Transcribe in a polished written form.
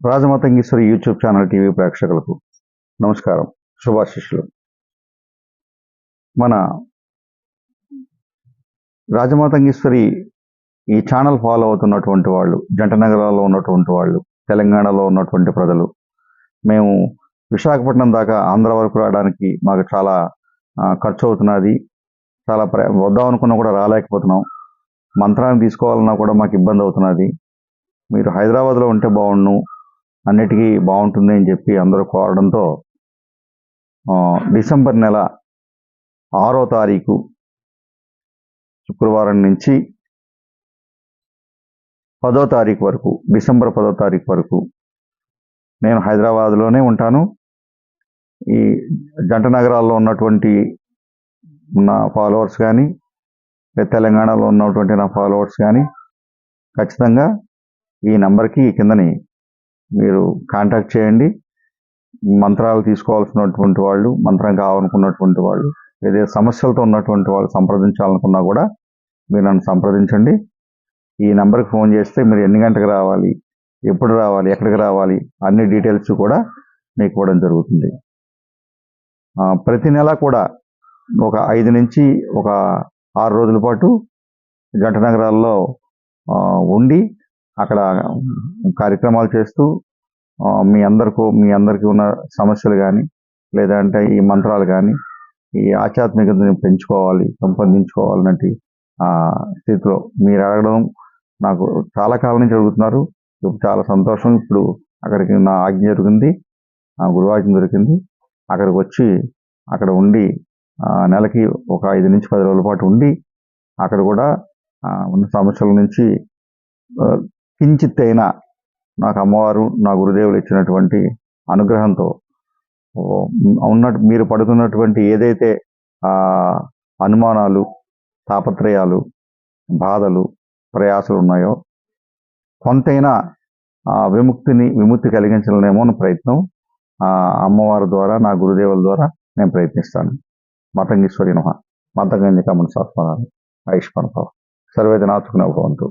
రాజమాతంగేశ్వరి YouTube channel TV ప్రేక్షకులకు నమస్కారం, శుభాశిష్యులు. మన రాజమాతంగేశ్వరి ఈ ఛానల్ ఫాలో అవుతున్నటువంటి వాళ్ళు, జంట నగరాల్లో ఉన్నటువంటి వాళ్ళు, తెలంగాణలో ఉన్నటువంటి ప్రజలు, మేము విశాఖపట్నం దాకా ఆంధ్ర వరకు రావడానికి మాకు చాలా ఖర్చు అవుతున్నది. చాలా వద్దాం అనుకున్నా కూడా రాలేకపోతున్నాం. మంత్రాన్ని తీసుకోవాలన్నా కూడా మాకు ఇబ్బంది అవుతున్నది. మీరు హైదరాబాద్లో ఉంటే బాగుండు, అన్నిటికీ బాగుంటుంది అని చెప్పి అందరూ కోరడంతో డిసెంబర్ నెల 6వ తారీఖు శుక్రవారం నుంచి 10వ తారీఖు వరకు, డిసెంబర్ 10వ తారీఖు వరకు నేను హైదరాబాద్లోనే ఉంటాను. ఈ జంట నగరాల్లో ఉన్నటువంటి నా ఫాలోవర్స్ కానీ, తెలంగాణలో ఉన్నటువంటి నా ఫాలోవర్స్ కానీ ఖచ్చితంగా ఈ నెంబర్కి కిందని మీరు కాంటాక్ట్ చేయండి. మంత్రాలు తీసుకోవాల్సినటువంటి వాళ్ళు, మంత్రం కావాలనుకున్నటువంటి వాళ్ళు, ఏదైతే సమస్యలతో ఉన్నటువంటి వాళ్ళు సంప్రదించాలనుకున్నా కూడా మీరు నన్ను సంప్రదించండి. ఈ నెంబర్కి ఫోన్ చేస్తే మీరు ఎన్ని గంటలకు రావాలి, ఎప్పుడు రావాలి, ఎక్కడికి రావాలి, అన్ని డీటెయిల్స్ కూడా మీకు ఇవ్వడం జరుగుతుంది. ప్రతి నెల కూడా ఒక 5 నుంచి ఒక 6 రోజుల పాటు జంట నగరాల్లో ఉండి అక్కడ కార్యక్రమాలు చేస్తూ మీ అందరికీ ఉన్న సమస్యలు కానీ, లేదంటే ఈ మంత్రాలు కానీ, ఈ ఆధ్యాత్మికతను పెంచుకోవాలన్నట్టు స్థితిలో మీరు అడగడం నాకు చాలా కాలం నుంచి అడుగుతున్నారు. చాలా సంతోషం. ఇప్పుడు అక్కడికి నా ఆజ్ఞ జరిగింది, నా గురువాజ్ఞ దొరికింది. అక్కడికి వచ్చి అక్కడ ఉండి నెలకి ఒక 5 నుంచి 10 రోజుల పాటు ఉండి అక్కడ కూడా ఉన్న సమస్యల నుంచి కించిత్తైనా నాకు అమ్మవారు, నా గురుదేవులు ఇచ్చినటువంటి అనుగ్రహంతో మీరు పడుతున్నటువంటి ఏదైతే అనుమానాలు, తాపత్రయాలు, బాధలు, ప్రయాసలు ఉన్నాయో కొంతైనా విముక్తి కలిగించలేమో అన్న ప్రయత్నం అమ్మవారి ద్వారా, నా గురుదేవుల ద్వారా నేను ప్రయత్నిస్తాను. మాతంగేశ్వరి నమః. మాతంగన్యకా మనసాత్మనాన్ని ఆయుష్మాన్ భవ. సర్వే జనాః సుఖినో భవంతు.